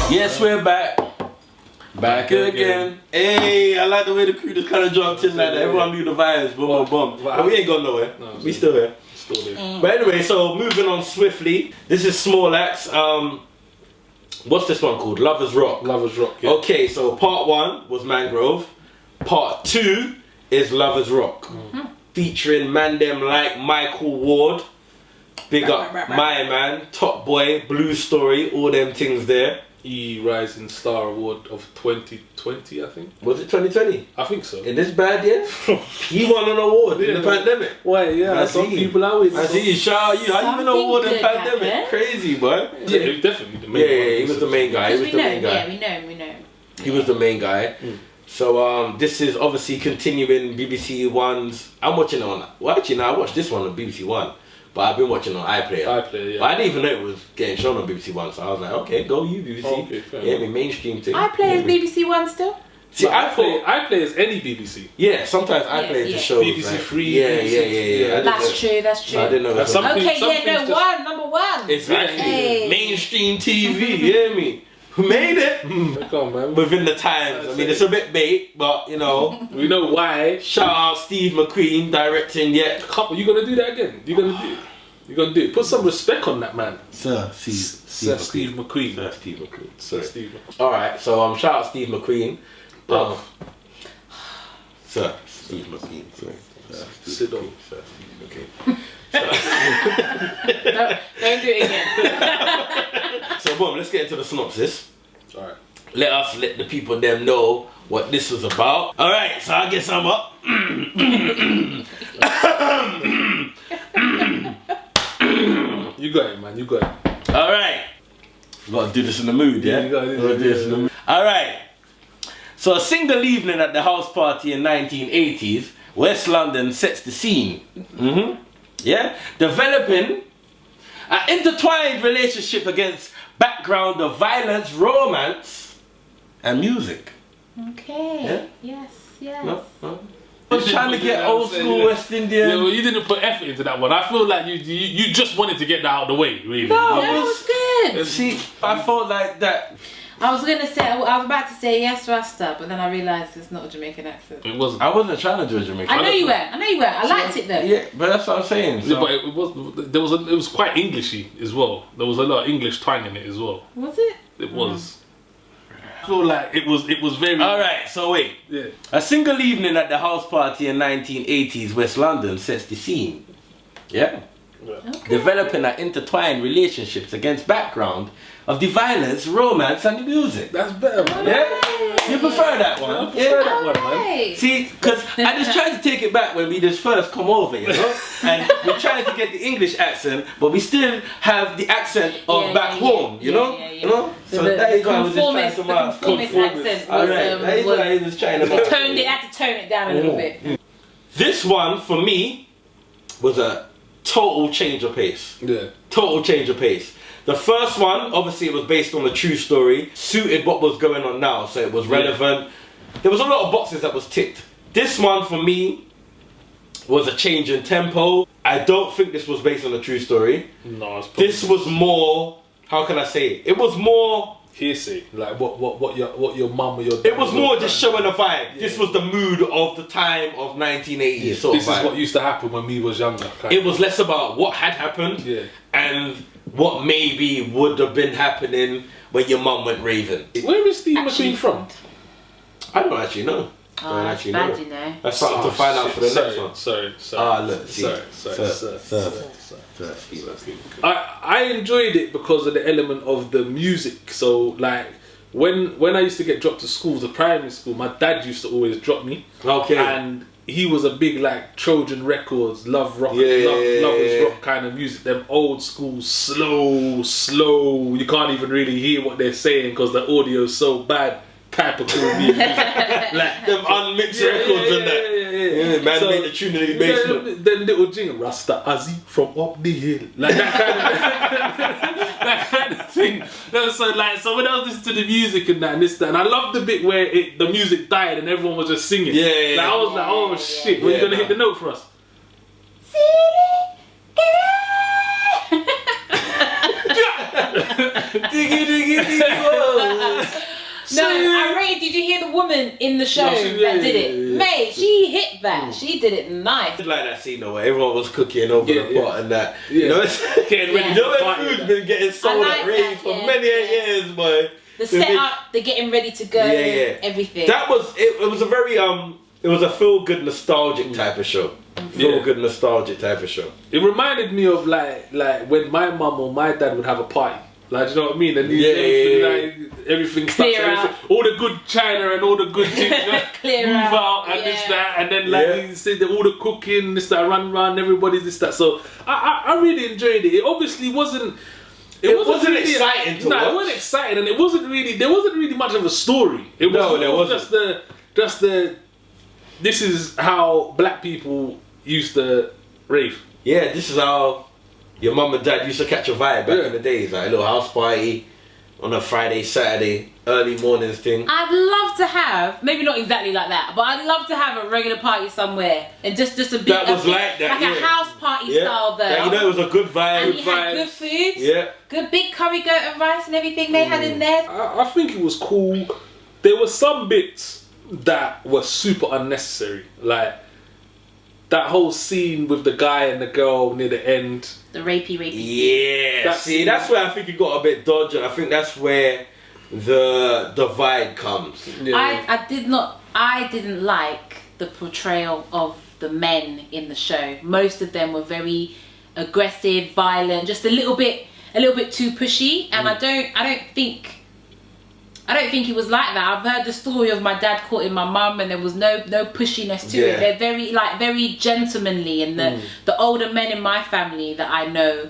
Yes, we're back. Back again. Hey, I like the way the crew just kind of jumped in like that. Everyone knew the vibes. Boom, boom, boom. But we ain't gone nowhere. No, we still here. Still there. But anyway, so moving on swiftly. This is Small Axe. What's this one called? Lovers Rock. Lovers Rock. Yeah. Okay, so part 1 was Mangrove. Part 2 is Lovers Rock, featuring Mandem like Michael Ward. Big up my man, Top Boy, Blue Story, all them things there. Rising Star Award of 2020, I think. Was it 2020? I think so. In this bad year? He won an award in the pandemic. Wait, yeah, some people always. I see you, shout out you. How you win an award in the pandemic? Crazy, boy. Yeah, he was definitely the main guy. Yeah, he was the main guy. He was the main guy. Yeah, we know. He was the main guy. So this is obviously continuing BBC One's. I'm watching it on. Well, actually, no, I watched this one on BBC One. But I've been watching on iPlayer. iPlayer, yeah. But I didn't even know it was getting shown on BBC One, so I was like, okay, go you BBC. Okay, fair yeah, I mean, mainstream thing. iPlayer is BBC One still? See, iPlayer is any BBC. Yeah, sometimes iPlayer just shows BBC like, Three. Yeah. That's true. So I didn't know. Some number one. Exactly. Mainstream TV. You hear me? Who made it? Come on, man. Within the times. I mean, it's a bit bait, but you know. We know why. Shout out Steve Mcqueen directing yet. You gonna do that again? You gonna do it? Put some respect on that man. Sir Steve McQueen. Sir Steve McQueen. Alright, so shout out Steve McQueen. Sir Steve McQueen. Sit down. Sir Steve McQueen. Don't do it again. So boom, let's get into the synopsis. Alright. Let the people them know what this was about. Alright, so I guess I'm up. You got it, man. You got it. Alright. Gotta do this in the mood, yeah? You gotta do this in the mood. Alright. So a single evening at the house party in 1980s, West London sets the scene. Yeah? Developing an intertwined relationship against background of violence, romance, and music. Okay. Yeah? Yes. No? I was trying to get old school West Indian. Yeah, well, you didn't put effort into that one. I feel like you just wanted to get that out of the way, really. No, it was good. See, I felt like that. I was about to say yes, Rasta, but then I realised it's not a Jamaican accent. It wasn't. I wasn't trying to do a Jamaican. I know you were. I liked it though. Yeah, but that's what I'm saying. So. Yeah, but it was quite Englishy as well. There was a lot of English twang in it as well. Was it? It was. I feel like it was very. Alright, so wait. Yeah. A single evening at the house party in 1980s West London sets the scene. Yeah. Okay. Developing an intertwined relationships against background of the violence, romance, and the music. That's better, man. Yeah? You prefer that one? I prefer that one, man. See, because I just tried to take it back when we just first come over, you know? And we're trying to get the English accent, but we still have the accent of back home, you know? You know? So that is why I was just trying to mark. Conformist accent Alright, that is why I was trying to mark. They had to tone it down a little bit. This one, for me, was a total change of pace. Yeah. Total change of pace. The first one, obviously it was based on a true story, suited what was going on now, so it was relevant. There was a lot of boxes that was ticked. This one, for me, was a change in tempo. I don't think this was based on a true story. No, this was more, how can I say it? It was more hearsay, like what your mum or your dad. It was more just showing a vibe. Yeah. This was the mood of the time of 1980s. Yeah. Sort this of is vibe. what used to happen when we was younger. It was less about what had happened and what maybe would have been happening when your mum went raving. Where is Steve McQueen from? I don't actually know. I don't actually know. You know. That's something to find out for the next one. Sorry. Look, see. I enjoyed it because of the element of the music. So like when I used to get dropped to schools, the primary school, my dad used to always drop me. Okay. And he was a big like Trojan Records, Love Rock, Lovers Rock kind of music. Them old school, slow. You can't even really hear what they're saying because the audio's so bad. Type of cool music. Like them unmixed records and that. Yeah, man made the tune in the basement. Then little jingle, Rasta Azzy from up the hill. Like that kind of thing. So when I was listening to the music and that and this, that, and I loved the bit where the music died and everyone was just singing. Yeah. Like, I was like, oh shit, when you gonna hit the note for us? Diggy, diggy, diggy, whoa. No, I rated. Did you hear the woman in the show that did it? Mate, she hit that. She did it nice. I did like that scene though, where everyone was cooking over the pot and that. Yeah. You know, it's Getting ready. you know where food's been getting sold like at raves for many years, boy. The setup, the getting ready to go, everything. That was it. It was a very it was a feel good nostalgic type of show. Feel good nostalgic type of show. It reminded me of like when my mum or my dad would have a party. Like, you know what I mean? And everything starts, all the good china and all the good things move out and this, that, and then you say that all the cooking, this, that, run, everybody's this, that. So I really enjoyed it. It obviously wasn't. It wasn't really exciting to watch. No, it wasn't exciting, and there wasn't really much of a story. It was just the. This is how black people used to rave. Yeah, this is how your mum and dad used to catch a vibe back in the days, like a little house party on a Friday, Saturday, early mornings thing. I'd love to have, maybe not exactly like that, but I'd love to have a regular party somewhere and just a bit that was like a house party style though. Yeah, you know, it was a good vibe. And you had good food. Yeah. Good big curry goat and rice and everything they had in there. I think it was cool. There were some bits that were super unnecessary, like that whole scene with the guy and the girl near the end. The rapey. Yeah. That's where I think it got a bit dodgy. I think that's where the divide comes. Yeah. I didn't like the portrayal of the men in the show. Most of them were very aggressive, violent, just a little bit too pushy, and I don't think it was like that. I've heard the story of my dad courting my mum, and there was no pushiness to it. They're very gentlemanly, and the older men in my family that I know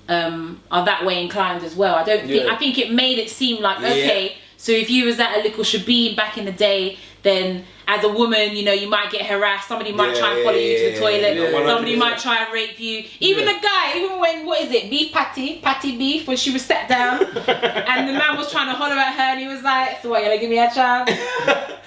are that way inclined as well. I think it made it seem like okay. So if you was at a little shabib back in the day, then as a woman, you know, you might get harassed. Somebody might try and follow you to the toilet. Somebody might try and rape you. Even the guy, even when, what is it, beef patty beef, when she was sat down and the man was trying to holler at her and he was like, so what, you gonna give me a chance?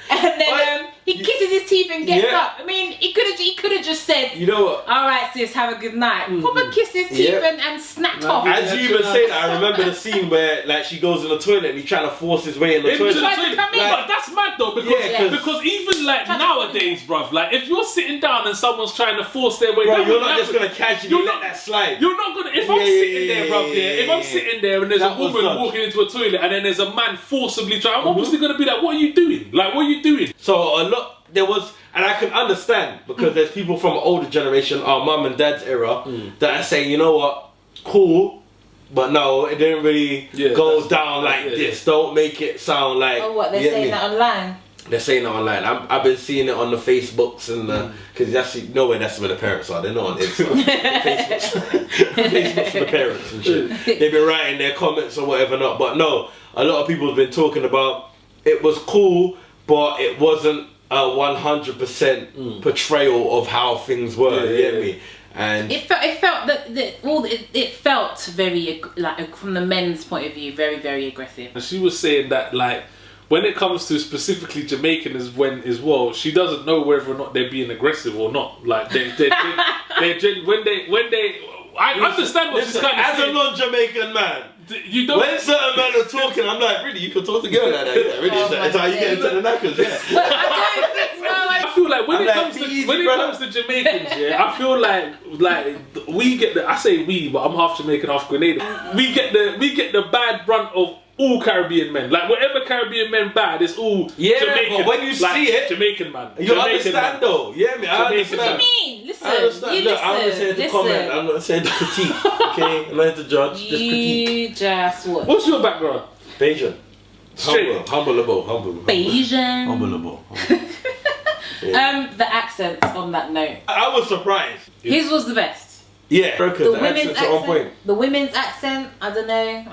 And then he kisses his teeth and gets up. I mean, he could have just said, you know what? All right, sis, have a good night. Proper kiss his teeth and snapped off. As you even say that, I remember the scene where like she goes in the toilet and he's trying to force his way in the toilet. But that's mad though, because even like nowadays, bruv, like if you're sitting down and someone's trying to force their way down, you're not just gonna casually let that slide. You're not gonna. If I'm sitting there, bruv, if I'm sitting there and there's a woman walking into a toilet and then there's a man forcibly trying, I'm obviously gonna be like, what are you doing? Like, what are you doing? So there was, and I can understand because there's people from an older generation, our mum and dad's era, that are saying, you know what, cool, but no, it didn't really go down like this. Don't make it sound like. Oh, what, they're saying that online? They're saying it online. I've been seeing it on the Facebooks and because that's where the parents are. They're not on Insta. Facebook's for the parents and shit. They've been writing their comments or whatever not. But no, a lot of people have been talking about it was cool, but it wasn't a 100% portrayal of how things were. You get me? And it felt very like from the men's point of view, very very aggressive. And she was saying that like, when it comes to specifically Jamaican as well, she doesn't know whether or not they're being aggressive or not. Like I understand what she's kind of saying. As a non-Jamaican man, you don't. When certain men are talking, I'm like, really, you can talk to a girl like that? Yeah, really, that's how you get into the knackers. Yeah. But I don't think so. I feel like when it comes to Jamaicans, I feel like we get the. I say we, but I'm half Jamaican, half Grenadian. We get the bad brunt of all Caribbean men. Like whatever Caribbean men bad, it's all Jamaican. But when you see it, Jamaican man. You understand though. Yeah, me. I understand. What do you mean? Listen. I understand. Look, I'm not saying to comment. I'm not saying to critique. Okay, I'm not here to judge. Just critique. Just what? What's your background? Bayesian. Humble. Bayesian. Humble. The accents on that note. I was surprised. His was the best. Yeah, the women's accent. On point. The women's accent. I don't know.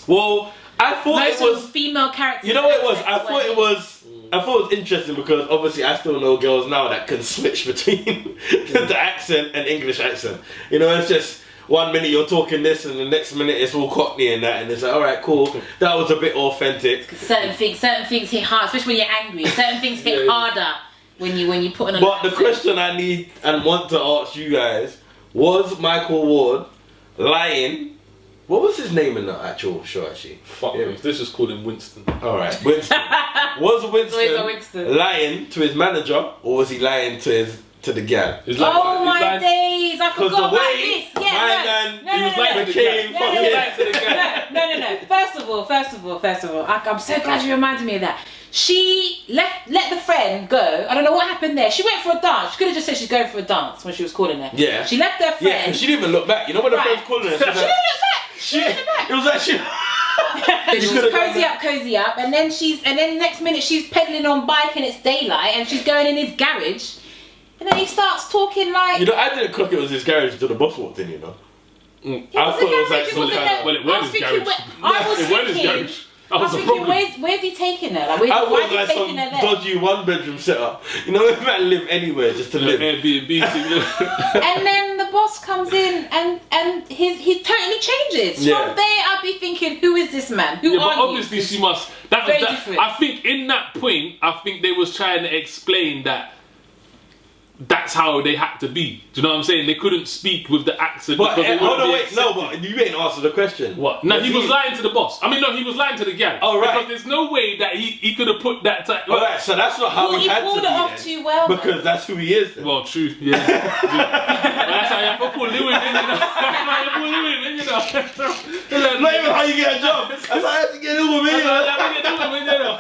Well, I thought it was female characters. You know what it was? I thought it was interesting because obviously I still know girls now that can switch between the accent and English accent. You know, it's just 1 minute you're talking this and the next minute it's all Cockney and that, and it's like, all right, cool. That was a bit authentic. Certain things hit hard, especially when you're angry. Certain things hit harder when you put on. But the question I need and want to ask you guys: was Michael Ward lying What was his name in the actual show, actually? Fuck me. Let's just call him Winston. Alright, Winston. Was Winston. Winston lying to his manager, or was he lying to the gal? He's like, Oh my days! I forgot about this. Yeah, he was lying to the gal. No. First of all, I'm so glad you reminded me of that. She let the friend go. I don't know what happened there. She went for a dance. She could have just said she's going for a dance when she was calling her. Yeah. She left her friend. Yeah, and she didn't even look back. You know when the friend's calling her? She didn't look back. It was like she. She was cozy up, and then next minute she's pedaling on bike and it's daylight, and she's going in his garage, and then he starts talking like. You know, I didn't clock it was his garage until the boss walked in. You know. I thought it was like some kind of. Well, it was his garage. I was thinking, where's he taking her? Like, why is he taking her there? Dodgy one-bedroom setup. You know, if man live anywhere just to live. Airbnb. And then the boss comes in and he totally changes. Yeah. From there, I'd be thinking, who is this man? Who are but you? obviously she must. Different. I think in that point, I think they was trying to explain that. That's how they had to be. Do you know what I'm saying? They couldn't speak with the accent. But because but you ain't answered the question. What? No, he was lying to the boss. I mean, no, he was lying to the gal. Oh, right. Because there's no way that he could have put that. Alright, so that's not how he had to pulled be it off then. too well. Because that's who he is. Then. Well, true. Yeah. That's how you have to pull Lewin in, you know. That's how you pull Lewin in, you know. Not even how you get a job. That's how I have to get over me. You know.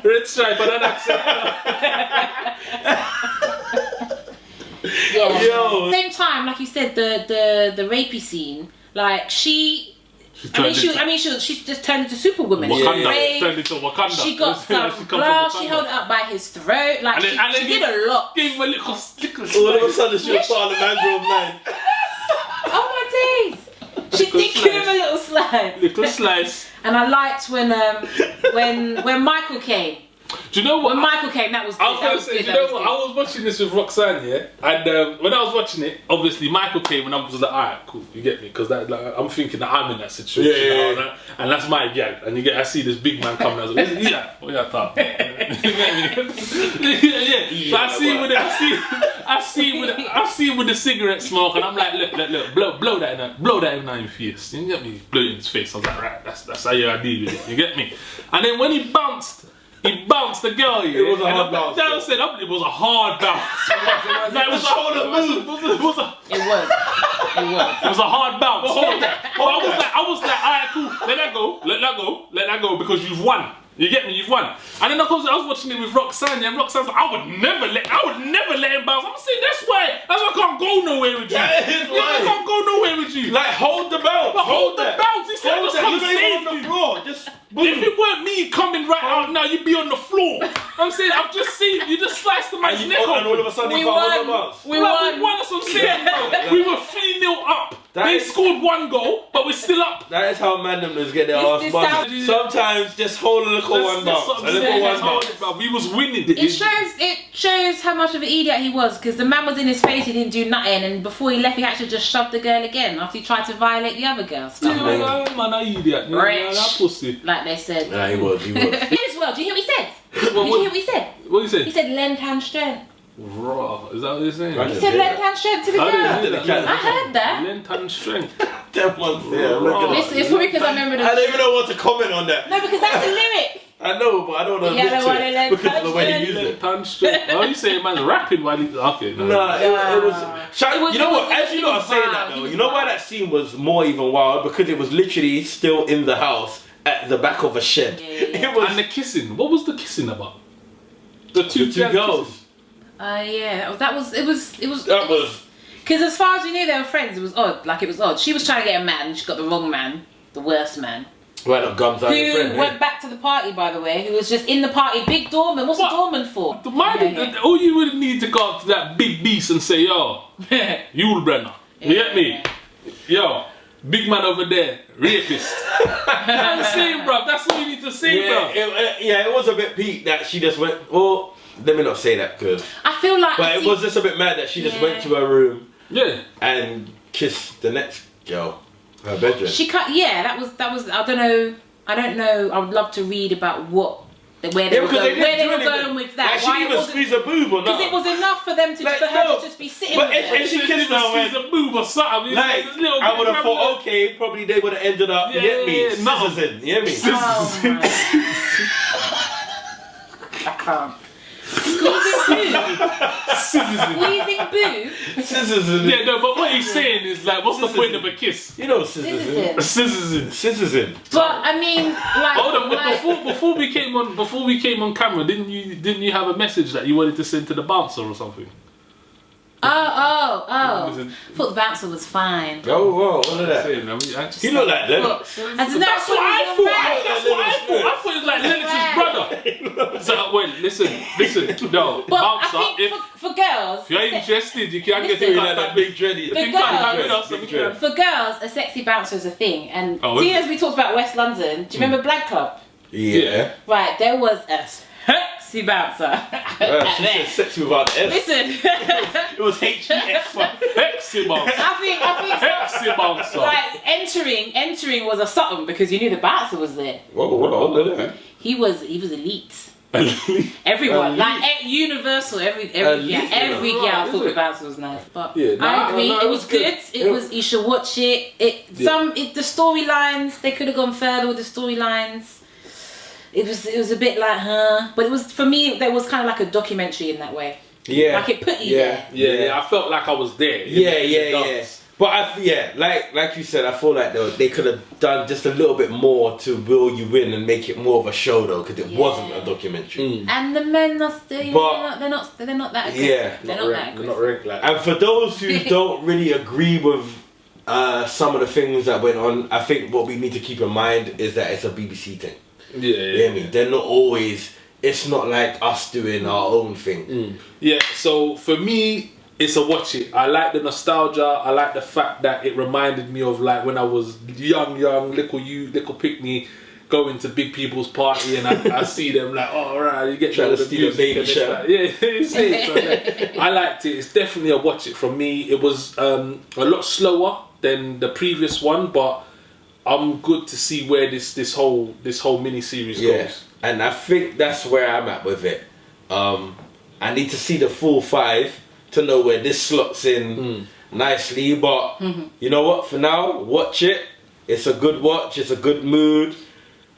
Red stripe, but that accent. Yo. Same time, like you said, the rapey scene, like she just turned into Superwoman. Wakanda. Turned into Wakanda. She got some glass. She held it up by his throat. Like she did a lot. Gave him a little all of a sudden she was part of the man drove 9. Oh my days. She did give him a little slice. Little slice. And I liked when Michael came. Do you know what? When Michael came, that was good. I was going to say, do you know what? I was watching this with Roxanne, yeah? And when I was watching it, obviously Michael came and I was like, alright, cool, you get me? Because like, I'm thinking that I'm in that situation now, and that's my gag. And I see this big man coming, I was like, where's he at? What you thought? You get me? So I see him with the cigarette smoke, and I'm like, look, blow that in your face. You get me? Blow it in his face. I was like, right, that's how you deal with it. You get me? And then when he bounced the girl, yeah. It was a hard bounce. It was a hard bounce. It was a shoulder move. It was a hard bounce. I was like, alright, cool. Let that go, because you've won. You get me? You've won. And then of course I was watching it with Roxanne, and Roxanne's like, I would never let him bounce. I'm saying that's why I can't go nowhere with you. That is why. I can't go nowhere with you. Like hold the bounce. Hold the bounce. He said, just come save on you. the floor. Just if it weren't me coming right out now, you'd be on the floor. I'm saying, I've just saved you. Just sliced the man's neck off. And all of a sudden we won. We won. That's what I'm saying, bro. We were 3-0 up. They scored 1 goal, but we're still up. That is how mandomers get their ass busted. Sometimes just hold a little one bounce. We was winning. It shows how much of an idiot he was, because the man was in his face, he didn't do nothing, and before he left he actually just shoved the girl again after he tried to violate the other girl. Man, I idiot. That pussy. Like they said. Nah, he was. He as well. Do you hear what he said? Did you hear what he said? What did he say? He said lend hand strength. Raw. Is that what he's saying? He said lend hand strength to the girl. I heard that. Lend hand strength. That one's there. It's probably because I remember the... I don't even know what to comment on that. No, because that's the lyric. I know, but I don't know because of the way he used it. Oh, you saying man's rapping while he's... Okay, no. Nah, it was... You know what? As you know, I'm saying that though. You know why that scene was more even wild? Because it was literally still in the house at the back of a shed. It was... And the kissing. What was the kissing about? The two girls. That was because as far as we knew they were friends, it was odd. Like it was odd. She was trying to get a man, she got the wrong man, the worst man. Right, up gums out your friend. Who went back to the party, by the way, who was just in the party. Big doorman. What's a doorman for? All you would need to go up to that big beast and say, yo, Yul Brenner. You get me? Yo, big man over there, rapist. I'm saying, bro. That's all you need to say, bro. It was a bit peak that she just went, oh, let me not say that because I feel like... But it was just a bit mad that she just went to her room and kissed the next girl, her bedroom. She cut... Yeah, that was... I don't know. I would love to read about what Where they were because going, they where they didn't were do going anything. with that. Like, she Why didn't it even wasn't- squeeze a boob or Because nothing. it was enough for them to Like, for her no, to just be sitting but with if them. she kissed her, She's a boob or something. like, I would have thought, okay, probably they would have ended up, you get me? Yeah, no. Scissors in, you get me? Oh my. I can't. Squeezing boo. Scissors in. Yeah, no, but what he's saying is like, what's the point of a kiss? You know scissors in. Scissors in. Scissors in. But I mean, like, Hold on, like, before we came on camera, didn't you have a message that you wanted to send to the bouncer or something? oh. Was it- Thought the bouncer was fine. Oh, whoa, look at that. Saying, I mean, I- He looked like Lennox. As in, That's what I thought. That's what I thought. I thought it was like Lennox's brother. So wait, listen, no, But bouncer. I think for girls, If you're interested, you can get Listen. it Like that big dready. The You can't have girls- with us, so we can- for girls, a sexy bouncer is a thing. And Oh, seeing is as we talked about West London, do you remember Black Club? Yeah. Right, there was a sexy bouncer. She said sexy without the S. Listen, It was HEX. Hexy bouncer. I think Hexy bouncer. like entering was a something because you knew the bouncer was there. Whoa, look at He was elite. that. Everyone, Elite. like universal, every Elite, yeah, every right, girl is thought it? the bouncer was nice. But Yeah, no, I agree, no, it it was was good. good. It was, you should watch it. The storylines, they could have gone further with the storylines. It was a bit like, but it was, for me, there was kind of like a documentary in that way. Yeah. Like it put you there. Yeah, I felt like I was there. Yeah. But like you said, I feel like they could have done just a little bit more to reel you in and make it more of a show though, because it wasn't a documentary. And the men are still, But- they're not that aggressive. Yeah, they're not that aggressive. like And for those who don't really agree with some of the things that went on, I think what we need to keep in mind is that it's a BBC thing. You hear me? They're not always. It's not like us doing our own thing. Yeah, so for me, it's a watch it. I like the nostalgia. I like the fact that it reminded me of like when I was young, little pickney, going to big people's party and I see them like, oh, right, you get Trying all to the steal a music baby and this, shower. that. Yeah, you see it. So, like, I liked it. It's definitely a watch it from me. It was a lot slower than the previous one, but I'm good to see where this whole mini series goes. And I think that's where I'm at with it. I need to see the full 5 to know where this slots in nicely. But you know what? For now, watch it. It's a good watch. It's a good mood.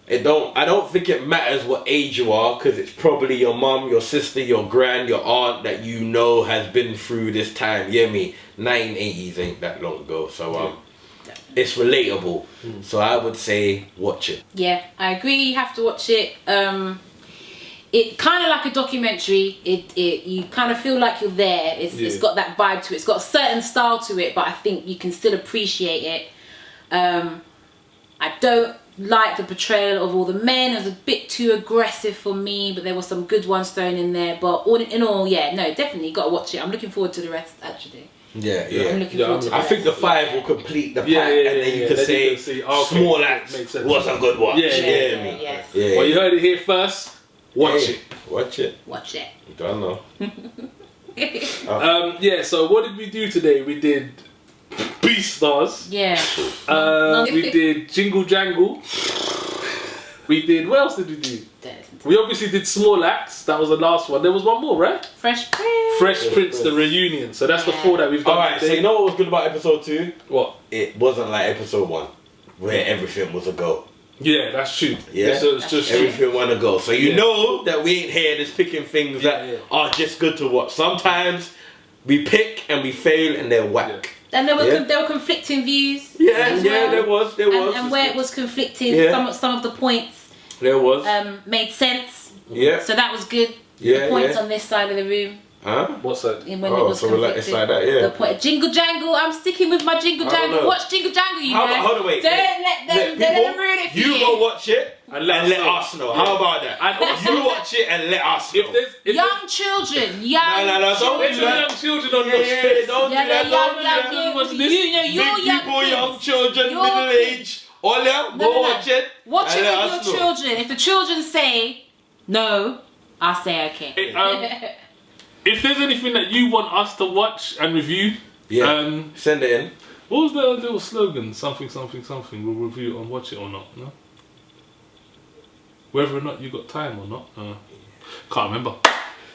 I don't think it matters what age you are, because it's probably your mum, your sister, your gran, your aunt that you know has been through this time. You hear me? 1980s ain't that long ago. So it's relatable. So I would say watch it. Yeah, I agree. You have to watch it. It kind of like a documentary. You kind of feel like you're there. It's got that vibe to it. It's got a certain style to it, but I think you can still appreciate it. I don't like the portrayal of all the men. It was a bit too aggressive for me, but there were some good ones thrown in there. But all in all, definitely got to watch it. I'm looking forward to the rest, actually. Yeah. I'm looking forward to the I rest. think the 5 will complete the pack, Yeah, and then you can Then say you can see, okay, small acts makes sense. was a good watch. Yeah, You hear me? Yes. Yeah. Well, you heard it here first. Watch it. Watch it. Watch it. Don't know. So what did we do today? We did Beastars. Yeah. We did Jingle Jangle. We did, what else did we do? We obviously did Small Acts. That was the last one. There was one more, right? Fresh Prince. Fresh Prince, the reunion. So that's the 4 that we've done Alright, so today. you know what was good about episode 2? What? It wasn't like episode 1, where everything was a go. Yeah, that's true. Yeah. So it's just Everything want to go. So you Yeah. know that we ain't here just picking things that are just good to watch. Sometimes we pick and we fail and they're whack. And there were conflicting views. Yeah, as yeah, well. there was. And where it was conflicted, Yeah. some of the points There was. made sense. Yeah. So that was good. Yeah, The points yeah. on this side of the room. Huh? What's that? When it Oh, was so we're like, conflicted. it's like that, yeah. The point, Jingle Jangle. I'm sticking with my Jingle I don't Jangle. know. Watch Jingle Jangle, you How guys. about, hold on, wait. Don't let them ruin it for you. You go watch it and let us know. How about that? And also- You watch it and let us know. If Young children, No, don't there's do that. young children on Yeah, your yeah, don't do Yeah, that, don't do that. you're Big young people, kids. young children, Your middle kids. age. All them, No, go no. watch it. Watch and it let with us your know. children. If the children say no, I say okay. If there's anything that you want us to watch and review, Yeah. Send it in. what was the little slogan? Something. We'll review it and watch it or not. No. whether or not you got time or not. Can't remember.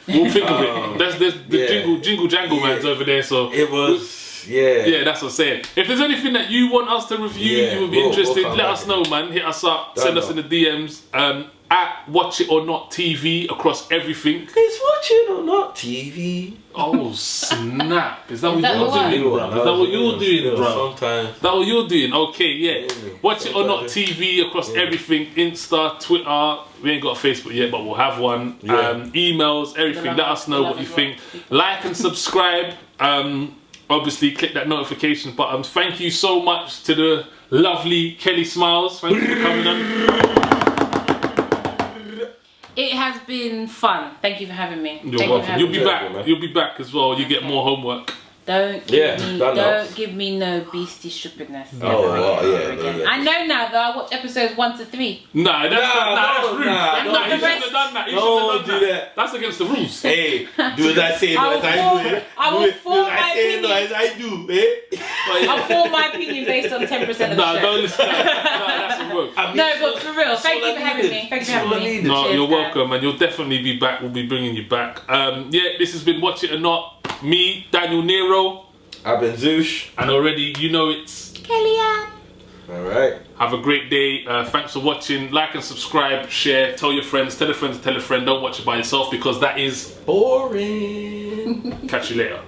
We'll think of it. There's the jingle jangle man's over there, so it was yeah, that's what I'm saying. If there's anything that you want us to review, you would be interested, let us know, man. Hit us up, send us in the DMs. At Watch It or Not TV across everything. It's Watch It or Not TV. Oh snap! Is that what that you're doing, bro? Is that what you're doing, bro? Sometimes. Is that what you're doing? Okay, yeah. Watch It or Not TV across everything. Insta, Twitter. We ain't got a Facebook yet, but we'll have one. Emails, everything. Let us know what you think. Like and subscribe. Obviously, click that notification button. Thank you so much to the lovely Kelly Smiles. Thank you for coming on. It has been fun. Thank you for having me. You're welcome. You'll be back. You'll be back as well. You get more homework. Don't give me no beastie stupidness. Yeah. I know now that I watch episodes 1 to 3. Nah, that's rude. Not the He shouldn't rest. have done that. He Don't shouldn't do have done that. That's against the rules. Hey, do as I say, I will not as I do. I will form my opinion. As I do, eh? I'll form my opinion based on 10% of the Nah, show. don't listen. That's a rook. No, but for real, thank you for having me. Thank you for having me. No, Cheers, you're guys. welcome, and you'll definitely be back. We'll be bringing you back. Yeah, this has been Watch It or Not. Me, Daniel Nero. I've been Zush. And already, you know it's Kellyanne. Alright. Have a great day. Thanks for watching. Like and subscribe, share, tell your friends, tell a friend to tell a friend. Don't watch it by yourself because that is boring. Catch you later.